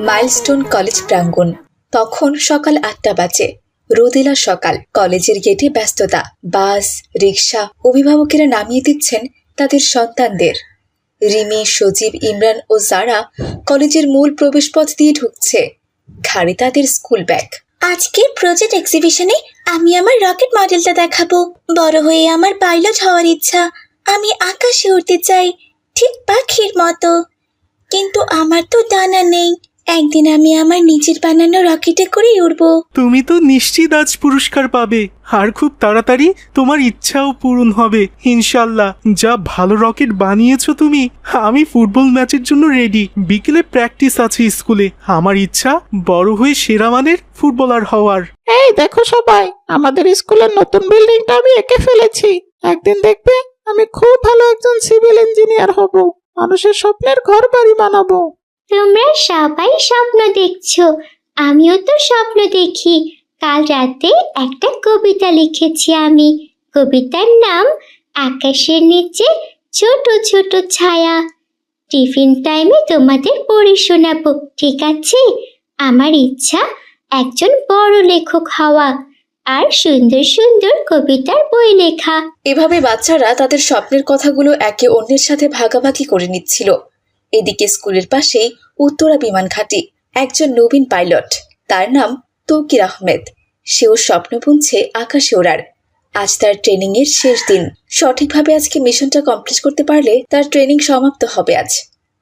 Milestone college প্রাঙ্গণ। তখন সকাল 8টা বাজে। রোদেলা সকাল। কলেজের গেটে ব্যস্ততা। বাস, রিক্সা, অভিভাবকেরা নামিয়ে দিচ্ছেন তাদের সন্তানদের। রিমি, সজীব, ইমরান ও জারা কলেজের মূল প্রবেশপথ দিয়ে ঢুকছে। ঘাড়ে তাদের স্কুল ব্যাগ। আজকের প্রজেক্ট এক্সিবিশনে আমি আমার রকেট মডেলটা দেখাবো। বড় হয়ে আমার পাইলট হওয়ার ইচ্ছা। আমি আকাশে উড়তে চাই, ঠিক পাখির মতো। কিন্তু আমার তো ডানা নেই। একদিন আমি আমার নিজের বানানো রকেটে করেই উড়বো। তুমি তো নিশ্চিত আজ পুরস্কার পাবে, আর খুব তাড়াতাড়ি তোমার ইচ্ছাও পূরণ হবে ইনশাল্লাহ। যা ভালো রকেট বানিয়েছো তুমি। আমি ফুটবল ম্যাচের জন্য রেডি। বিকেলে প্র্যাকটিস আছে স্কুলে। আমার ইচ্ছা বড় হয়ে সেরা মানের ফুটবলার হওয়ার। এই দেখো সবাই, আমাদের স্কুলের নতুন বিল্ডিংটা আমি এঁকে ফেলেছি। একদিন দেখবে আমি খুব ভালো একজন সিভিল ইঞ্জিনিয়ার হব। মানুষের স্বপ্নের ঘর বাড়ি বানাবো। তোমরা সবাই স্বপ্ন দেখছো, আমিও তো স্বপ্ন দেখি। কাল রাতে একটা কবিতা লিখেছি আমি। কবিতার নাম আকাশের নিচে ছোট ছোট ছায়া। টিফিন টাইমে তোমাদের পড়ে শোনাবো, ঠিক আছে? আমার ইচ্ছা একজন বড় লেখক হওয়া আর সুন্দর সুন্দর কবিতার বই লেখা। এভাবে বাচ্চারা তাদের স্বপ্নের কথাগুলো একে অন্যের সাথে ভাগাভাগি করে নিচ্ছিল। এদিকে স্কুলের পাশেই উত্তরা বিমান ঘাঁটি। একজন নবীন পাইলট, তার নাম তৌকির আহমেদ। সেও স্বপ্ন বুনছে আকাশে ওড়ার। আজ তার ট্রেনিং এর শেষ দিন। সঠিকভাবে আজকে মিশনটা কমপ্লিট করতে পারলে তার ট্রেনিং সমাপ্ত হবে আজ।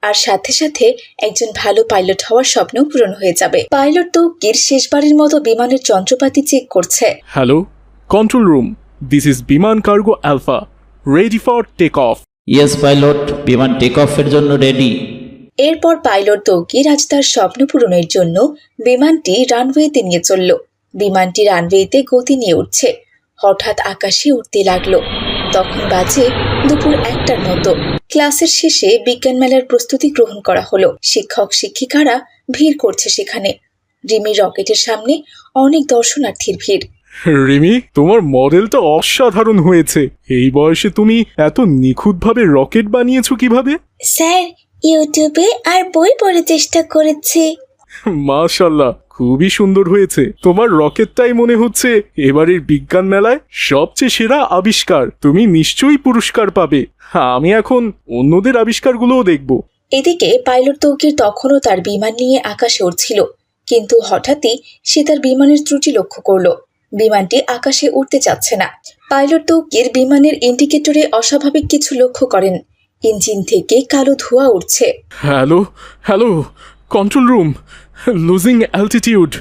আর সাথে সাথে একজন ভালো পাইলট হওয়ার স্বপ্ন পূরণ হয়ে যাবে। পাইলট তৌকির শেষবারের মতো বিমানের যন্ত্রপাতি চেক করছে। Hello, control room, this is বিমান cargo alpha, ready for take off. Yes pilot, বিমান টেক অফের জন্য রেডি। এরপর পাইলট তৌকির আজ তার স্বপ্ন পূরণের জন্য বিমানটি রানওয়েতে নিয়ে চলল। বিমানটি রানওয়েতে গতি নিয়ে উঠছে। হঠাৎ আকাশে উঠতে লাগলো। তখন বাজে দুপুর 1টার মতো। ক্লাসের শেষে বিজ্ঞান মেলার প্রস্তুতি গ্রহণ করা হলো। শিক্ষক শিক্ষিকারা ভিড় করছে সেখানে। রিমির রকেটের সামনে অনেক দর্শনার্থীর ভিড়। রিমি, তোমার মডেলটা অসাধারণ হয়েছে। এই বয়সে তুমি এত নিখুঁতভাবে রকেট বানিয়েছো কিভাবে? স্যার, ইউটিউবে আর বই পড়ে চেষ্টা করেছি। মাশাআল্লাহ, খুবই সুন্দর হয়েছে। তোমার রকেটটাই মনে হচ্ছে এবারের বিজ্ঞান মেলায় সবচেয়ে সেরা আবিষ্কার। তুমি নিশ্চয়ই পুরস্কার পাবে। আমি এখন অন্যদের আবিষ্কারগুলোও দেখব। এদিকে পাইলট তৌকির তখনও তার বিমান নিয়ে আকাশে উড়ছিল। কিন্তু হঠাৎই সে তার বিমানের ত্রুটি লক্ষ্য করলো। বিমানটি আকাশে উঠতে চাচ্ছে না। পাইলট তৌকির বিমানের ইন্ডিকেটরে অস্বাভাবিক কিছু লক্ষ্য করেন। ইঞ্জিন থেকে কালো ধোঁয়া উঠছে। Hello hello, control room, losing altitude,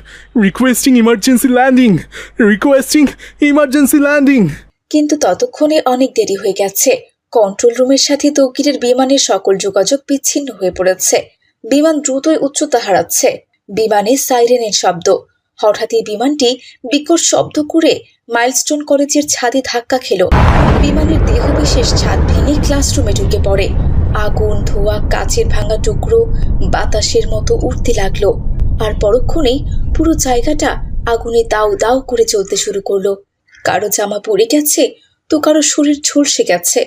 requesting emergency landing, requesting emergency landing. কিন্তু ততক্ষণে অনেক দেরি হয়ে গেছে। কন্ট্রোল রুমের সাথে তৌকিরের বিমানের সকল যোগাযোগ বিচ্ছিন্ন হয়ে পড়েছে। বিমান দ্রুতই উচ্চতা হারাচ্ছে। বিমানে সাইরেনের শব্দ। হঠাৎই বিমানটি বিকট শব্দ করে মাইলস্টোন কলেজের ছাদে ধাক্কা খেল। বিমানের দেহবিশেষ ছাদ ভেঙে ক্লাসরুমে ঢুকে পড়ে। আগুন, ধোঁয়া, কাচের ভাঙা টুকরো বাতাসের মতো উঠতে লাগলো। আর পরক্ষণেই পুরো জায়গাটা আগুনে দাউ দাউ করে চলতে শুরু করলো। কারো জামা পড়ে গেছে, তো কারো শরীর ঝলসে গেছে।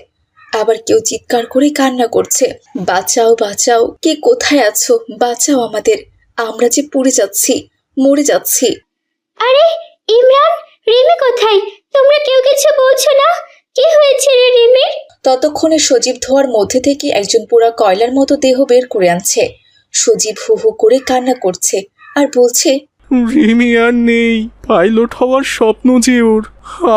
আবার কেউ চিৎকার করে কান্না করছে, বাঁচাও বাঁচাও, কে কোথায় আছো, বাঁচাও আমাদের, আমরা যে পুড়ে যাচ্ছি, মরে যাচ্ছি। আরে ইমরান, রিমি কোথায়? তোমরা কেউ কিছু বলছো না? কি হয়েছে রে রিমির? ততক্ষণে সজীব ধোয়ার মধ্যে থেকে একজন পুরা কয়লার মতো দেহ বের করে আনছে। সজীব হু হু করে কান্না করছে আর বলছে, রিমি আর নেই। পাইলট হওয়ার স্বপ্ন যে ওর,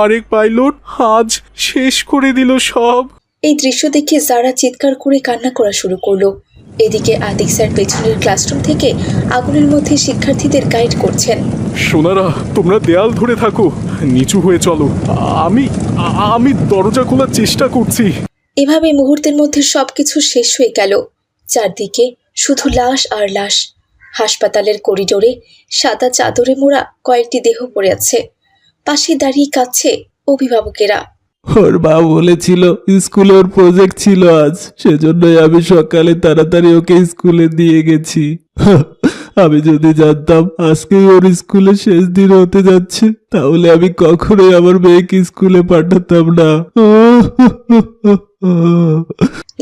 আরেক পাইলট আজ শেষ করে দিল সব। এই দৃশ্য দেখে যারা চিৎকার করে কান্না করা শুরু করলো। এদিকে আতিক স্যার পেছনের ক্লাসরুম থেকে আগুনের মধ্যে শিক্ষার্থীদের গাইড করছেন। সোনারা, তোমরা দেয়াল ধরে থাকো, নিচু হয়ে চলো। আমি দরজা খোলার চেষ্টা করছি। এভাবে মুহূর্তের মধ্যে সবকিছু শেষ হয়ে গেল। চারদিকে শুধু লাশ আর লাশ। হাসপাতালের করিডোরে সাদা চাদরে মোড়া কয়েকটি দেহ পড়ে আছে। পাশে দাঁড়িয়ে কাঁদছে অভিভাবকেরা। ওর মা বলেছিল স্কুলে ওর প্রজেক্ট ছিল আজ, সেজন্যই আমি সকালে তাড়াতাড়ি ওকে স্কুলে দিয়ে গেছি। আমি যদি জানতাম আজকেই ওর স্কুলে শেষ দিন হতে যাচ্ছে তাহলে আমি কখনোই আমার মেয়েকে স্কুলে পাঠাতাম না।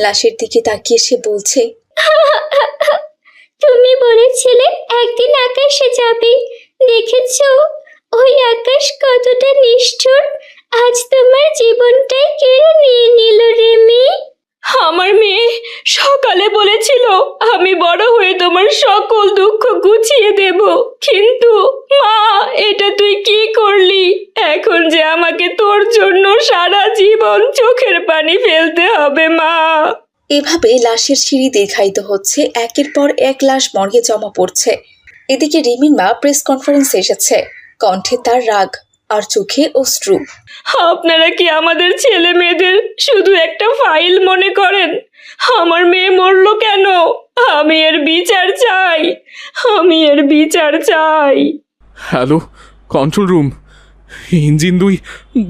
লাশের দিকে তাকিয়ে সে বলছে, তুমি বলেছিলে একদিন আকাশে যাবে, দেখেছো ওই আকাশ কতটা নিষ্ঠুর, আজ তোমার জীবনটাই কেড়ে নিয়ে নিল রে মেয়ে। আমার মেয়ে সকালে বলেছিল আমি বড় হয়ে তোমার সকল দুঃখ গুছিয়ে দেব, কিন্তু মা এটা তুই কি করলি? এখন যে আমাকে তোর জন্য সারা জীবন চোখের পানি ফেলতে হবে মা। এভাবে লাশের সিঁড়ি দীর্ঘায়িত হচ্ছে, একের পর এক লাশ মর্গে জমা পড়ছে। এদিকে রিমির মা প্রেস কনফারেন্সে এসেছে, কণ্ঠে তার রাগ আর চোখে অশ্রু। আপনারা কি আমাদের ছেলে মেয়েদের শুধু একটা ফাইল মনে করেন? আমার মেয়ে মরলো কেন? আমি এর বিচার চাই, আমি এর বিচার চাই। হ্যালো কন্ট্রোল রুম, ইঞ্জিন 2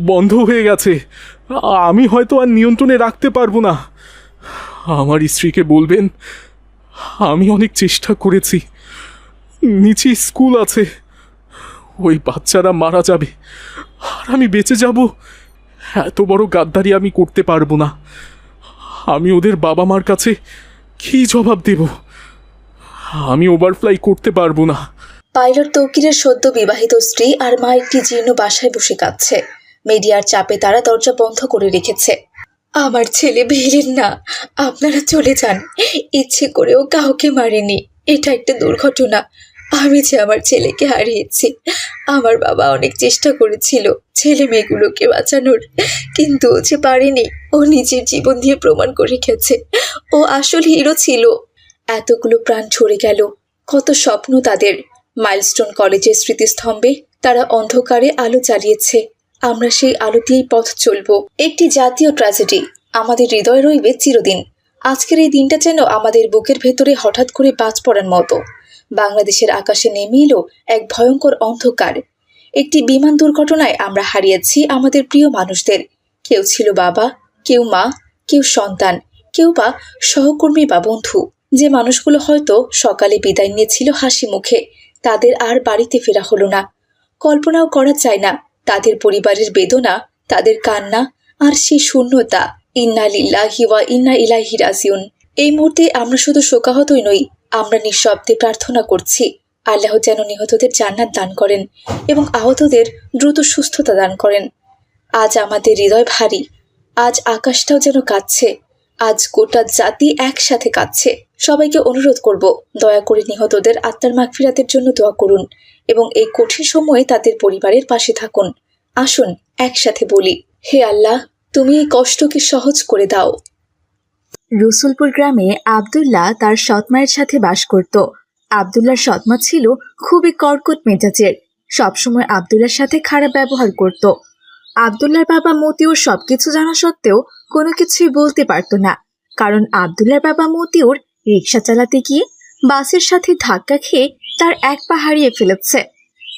বন্ধ হয়ে গেছে। আমি হয়তো আর নিয়ন্ত্রণে রাখতে পারবো না। আমার স্ত্রীকে বলবেন আমি অনেক চেষ্টা করেছি, নিচে স্কুল আছে, ওই বাচ্চারা মারা যাবে আর আমি বেঁচে যাব। এত বড় গাদ্দারি আমি করতে পারবো না। আমি ওদের বাবা মার কাছে কী জবাব দেব? আমি ওভারফ্লাই করতে পারবো না। পাইলট তৌকিরের সদ্য বিবাহিত স্ত্রী আর মা একটি জীর্ণ বাসায় বসে কাঁদছে। মিডিয়ার চাপে তারা দরজা বন্ধ করে রেখেছে। আমার ছেলে ভিলেন না, আপনারা চলে যান। ইচ্ছে করেও কাউকে মারেনি, এটা একটা দুর্ঘটনা। আমি যে আমার ছেলেকে হারিয়েছি। আমার বাবা অনেক চেষ্টা করেছিল ছেলে মেয়েগুলোকে বাঁচানোর, কিন্তু ও যে পারেনি। ও নিজের জীবন দিয়ে প্রমাণ করে গেছে ও আসল হিরো ছিল। এতগুলো প্রাণ ঝরে গেল, কত স্বপ্ন তাদের। মাইলস্টোন কলেজের স্মৃতিস্তম্ভে তারা অন্ধকারে আলো জ্বালিয়েছে, আমরা সেই আলো দিয়েই পথ চলব। একটি জাতীয় ট্র্যাজেডি আমাদের হৃদয়ে রইবে চিরদিন। আজকের এই দিনটা যেন আমাদের বুকের ভেতরে হঠাৎ করে বাজ পড়ার মতো। বাংলাদেশের আকাশে নেমে এলো এক ভয়ঙ্কর অন্ধকার। একটি বিমান দুর্ঘটনায় আমরা হারিয়েছি আমাদের প্রিয় মানুষদের। কেউ ছিল বাবা, কেউ মা, কেউ সন্তান, কেউ বা সহকর্মী বা বন্ধু। যে মানুষগুলো হয়তো সকালে বিদায় নিয়েছিল হাসি মুখে, তাদের আর বাড়িতে ফেরা হলো না। কল্পনাও করা যায় না তাদের পরিবারের বেদনা, তাদের কান্না আর সেই শূন্যতা। ইন্না লিল্লাহি ওয়া ইন্না ইলাইহি রাজিউন। এই মুহূর্তে আমরা শুধু শোকাহতই নই, আমরা নিঃশব্দে প্রার্থনা করছি আল্লাহ যেন নিহতদের জান্নাত দান করেন এবং আহতদের দ্রুত সুস্থতা দান করেন। আজ আমাদের হৃদয় ভারী, আজ আকাশটাও যেন কাঁদছে, আজ গোটা জাতি একসাথে কাঁদছে। সবাইকে অনুরোধ করব, দয়া করে নিহতদের আত্মার মাগফিরাতের জন্য দোয়া করুন এবং এই কঠিন সময়ে তাদের পরিবারের পাশে থাকুন। আসুন একসাথে বলি, হে আল্লাহ, তুমি এই কষ্টকে সহজ করে দাও। রসুলপুর গ্রামে আব্দুল্লাহ তার সৎমায়ের সাথে বাস করত। আব্দুল্লাহর সৎমা ছিল খুবই কর্কট মেজাজের, সবসময় আব্দুল্লাহর সাথে খারাপ ব্যবহার করত। আব্দুল্লাহর বাবা মতিউর সবকিছু জানা সত্ত্বেও কোনো কিছুই বলতে পারত না, কারণ আব্দুল্লাহর বাবা মতিউর রিক্সা চালাতে গিয়ে বাসের সাথে ধাক্কা খেয়ে তার এক পা হারিয়ে ফেলেছে।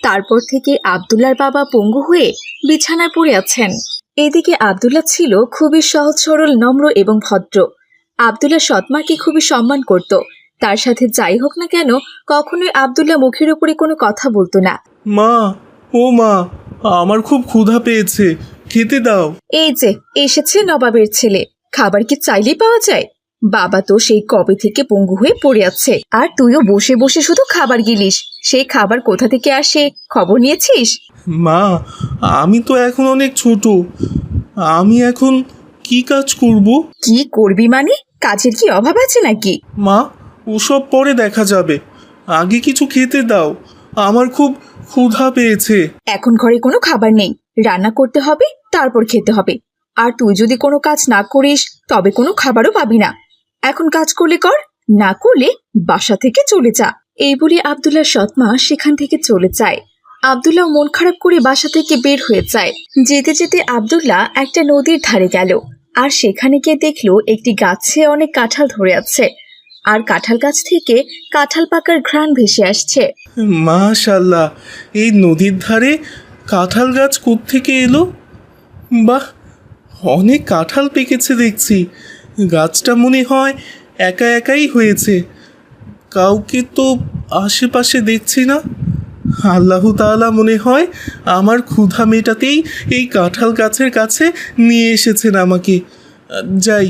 তারপর থেকে আব্দুল্লাহর বাবা পঙ্গু হয়ে বিছানায় পড়ে আছেন। এদিকে আব্দুল্লাহ ছিল খুবই সহজ সরল, নম্র এবং ভদ্র। আব্দুল্লাহ সৎমাকে খুবই সম্মান করত। তার সাথে যাই হোক না কেন, কখনোই আব্দুল্লাহ মুখের উপরে কোনো কথা বলতো না। মা, ও মা, আমার খুব ক্ষুধা পেয়েছে, খেতে দাও। এই যে এসেছে নবাবের ছেলে, খাবার কি চাইলেই পাওয়া যায়? বাবা তো সেই কবে থেকে পঙ্গু হয়ে পড়ে আছে, আর তুইও বসে বসে শুধু খাবার গিলিস। সেই খাবার কোথা থেকে আসে খবর নিয়েছিস? মা, আমি তো এখন অনেক ছোট, আমি এখন কি কাজ করব? কি করবি মানে? কাজের কি অভাব আছে নাকি? মা, ওসব পরে দেখা যাবে, আগে কিছু খেতে দাও, আমার খুব ক্ষুধা পেয়েছে। এখন ঘরে কোনো খাবার নেই, রান্না করতে হবে, তারপর খেতে হবে। আর তুই যদি কোনো কাজ না করিস তবে কোনো খাবারও পাবি না। এখন কাজ করলে কর, না করলে বাসা থেকে চলে যা। এই বলে আব্দুল্লাহ সৎমা সেখান থেকে চলে যায়। আব্দুল্লাহ মন খারাপ করে বাসা থেকে বের হয়ে যায়। যেতে যেতে আব্দুল্লাহ একটা নদীর ধারে গেল, আর সেখানে গিয়ে দেখলো একটি গাছে অনেক কাঁঠাল ধরে আছে, আর কাঁঠাল গাছ থেকে কাঁঠাল পাকার ঘ্রাণ ভেসে আসছে। মাশাআল্লাহ, এই নদীর ধারে কাঁঠাল গাছ কোত্থেকে এলো? বাহ, অনেক কাঁঠাল পেকেছে দেখছি। গাছটা মনে হয় একা একাই হয়েছে। কাউকে তো আশেপাশে দেখছি না। আল্লাহ তাআলা মনে হয় আমার ক্ষুধা মেটাতেই এই কাঁঠাল গাছের কাছে নিয়ে এসেছেন আমাকে। যাই,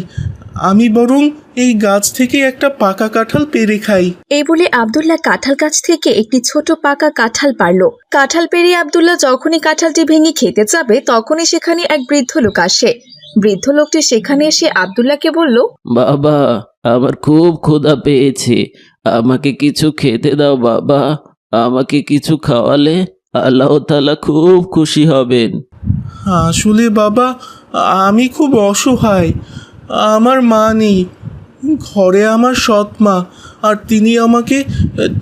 আমি বরং এই গাছ থেকে একটা পাকা কাঁঠাল পেড়ে খাই। এই বলে আব্দুল্লাহ কাঁঠাল গাছ থেকে একটি ছোট পাকা কাঁঠাল পারল। কাঁঠাল পেড়ে আব্দুল্লাহ যখনই কাঁঠালটি ভেঙে খেতে যাবে তখনই সেখানে এক বৃদ্ধ লোক আসে। বৃদ্ধ লোকটি সেখানে এসে আব্দুল্লাহকে বলল, বাবা, আমার খুব ক্ষুধা পেয়েছে, আমাকে কিছু খেতে দাও বাবা। আমাকে কিছু খাওয়ালে আল্লাহ তাআলা খুব খুশি হবেন। আসলে বাবা, আমি খুব অসহায়। আমার মা নেই, ঘরে আমার সৎ মা, আর তিনি আমাকে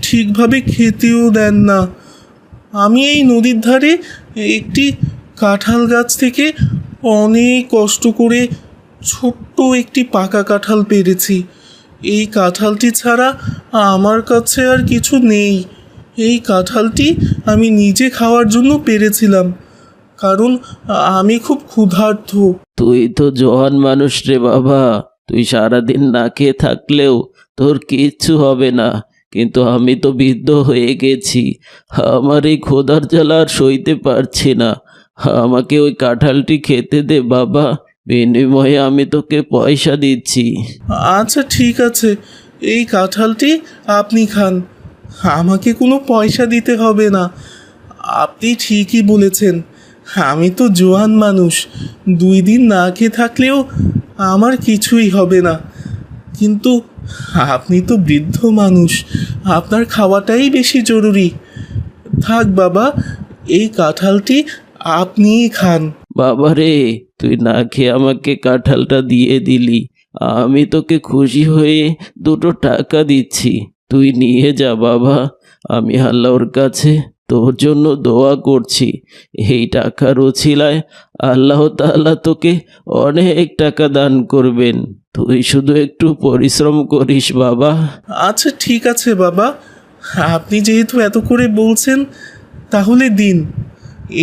ঠিকভাবে খেতেও দেন না। আমি এই নদীর ধারে একটি কাঁঠাল গাছ থেকে অনেক কষ্ট করে ছোট্ট একটি পাকা কাঁঠাল পেরেছি। এই কাঁঠালটি ছাড়া আমার কাছে আর কিছু নেই। এই কাঁঠালটি আমি নিজে খাওয়ার জন্য পেরেছিলাম, কারণ আমি খুব ক্ষুধার্ত। তুই তো জোয়ান মানুষ রে বাবা, তুই সারাদিন না খেয়ে থাকলেও তোর কিচ্ছু হবে না, কিন্তু আমি তো বৃদ্ধ হয়ে গেছি। আমার এই ক্ষুধার জ্বালা আর সইতে পারছি না। আমাকে ওই কাঁঠালটি খেতে দে বাবা, বিনিময়ে আমি তোকে পয়সা দিচ্ছি। আচ্ছা ঠিক আছে, এই কাঁঠালটি আপনি খান, আমাকে কোনো পয়সা দিতে হবে না। আপনি ঠিকই বলেছেন, আমি তো জোয়ান মানুষ, 2 দিন না খেয়ে থাকলেও আমার কিছুই হবে না। কিন্তু আপনি তো বৃদ্ধ মানুষ, আপনার খাওয়াটাই বেশি জরুরি। থাক বাবা, এই কাঁঠালটি আপনিই খান। বাবা রে, তুই না খেয়ে আমাকে কাঁঠালটা দিয়ে দিলি, আমি তোকে খুশি হয়ে 2 টাকা দিচ্ছি, তুই নিয়ে যা বাবা। আমি আল্লাহর কাছে তোর জন্য দোয়া করছি, এই টাকার ওছিলায় আল্লাহ তাআলা তোকে অনেক টাকা দান করবেন। তুই শুধু একটু পরিশ্রম করিস বাবা। আচ্ছা ঠিক আছে বাবা, আপনি যেহেতু এত করে বলছেন, তাহলে দিন।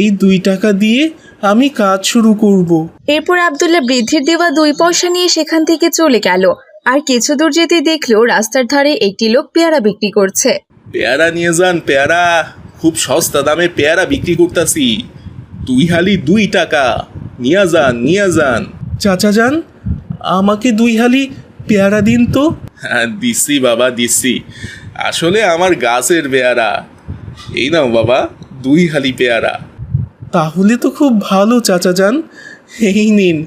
এই 2 টাকা দিয়ে আমি কাজ শুরু করব। এরপর আব্দুল্লাহ বৃদ্ধের দেওয়া 2 পয়সা নিয়ে সেখান থেকে চলে গেল। আর কিছু দূর যেতে দেখলো রাস্তার ধারে একটি লোক পেয়ারা বিক্রি করছে। পেয়ারা নিয়ে যান, পেয়ারা খুব সস্তা দামে পেয়ারা বিক্রি করতেছি। 2 হালি 2 টাকা, নিয়ে যান নিয়ে যান। চাচা যান, আমাকে 2 হালি পেয়ারা দিন তো। হ্যাঁ দিচ্ছি বাবা, দিচ্ছি। আসলে আমার গাছের পেয়ারা। এই নাও বাবা, 2 হালি পেয়ারা। তাহলে তো খুব ভালো চাচা যান, এই নিন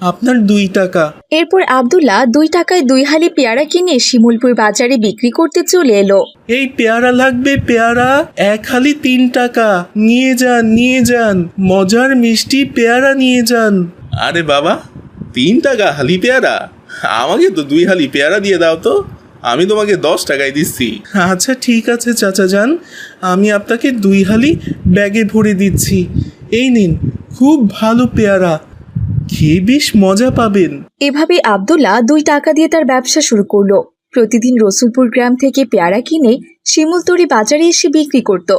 আপনার 2 টাকা। এরপর আব্দুল্লাহ 2 টাকায় 2 হালি পেয়ারা কিনে শিমুলপুর বাজারে বিক্রি করতে চলে এলো। এই পেয়ারা লাগবে, পেয়ারা 1 হালি 3 টাকা, নিয়ে যান নিয়ে যান, মজার মিষ্টি পেয়ারা নিয়ে যান। আরে বাবা, 3 টাকা হালি পেয়ারা? আমাকে তো 2 হালি পেয়ারা দিয়ে দাও তো, আমি তোমাকে 10 টাকায় দিচ্ছি। আচ্ছা ঠিক আছে চাচা যান, আমি আপনাকে 2 হালি ব্যাগে ভরে দিচ্ছি। এই নিন, খুব ভালো পেয়ারা, খেয়ে বেশ মজা পাবেন। এভাবে আব্দুল্লাহ 2 টাকা দিয়ে তার ব্যবসা শুরু করলো। প্রতিদিন রসুলপুর গ্রাম থেকে পেয়ারা কিনে শিমুলতরি বাজারে এসে বিক্রি করত।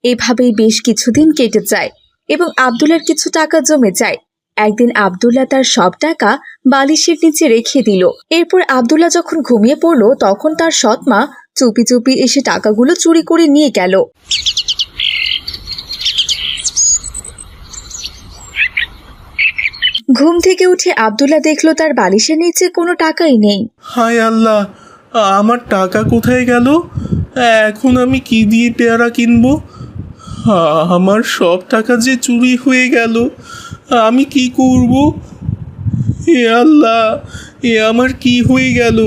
এভাবেই বেশ কিছুদিন কেটে যায় এবং আব্দুল্লাহর কিছু টাকা জমে যায়। একদিন আব্দুল্লাহ তার সব টাকা বালিশের নিচে রেখে দিল। এরপর আব্দুল্লাহ যখন ঘুমিয়ে পড়ল তখন তার সৎ মা চুপি চুপি এসে টাকাগুলো চুরি করে নিয়ে গেল। ঘুম থেকে উঠে আব্দুল্লাহ দেখলো তার বালিশের নিচে কোনো টাকাই নেই। হায় আল্লাহ, আমার টাকা কোথায় গেল? এখন আমি কি দিয়ে পেয়ারা কিনবো? আমার সব টাকা যে চুরি হয়ে গেল, আমি কি করব? এ আল্লাহ, এ আমার কি হয়ে গেল?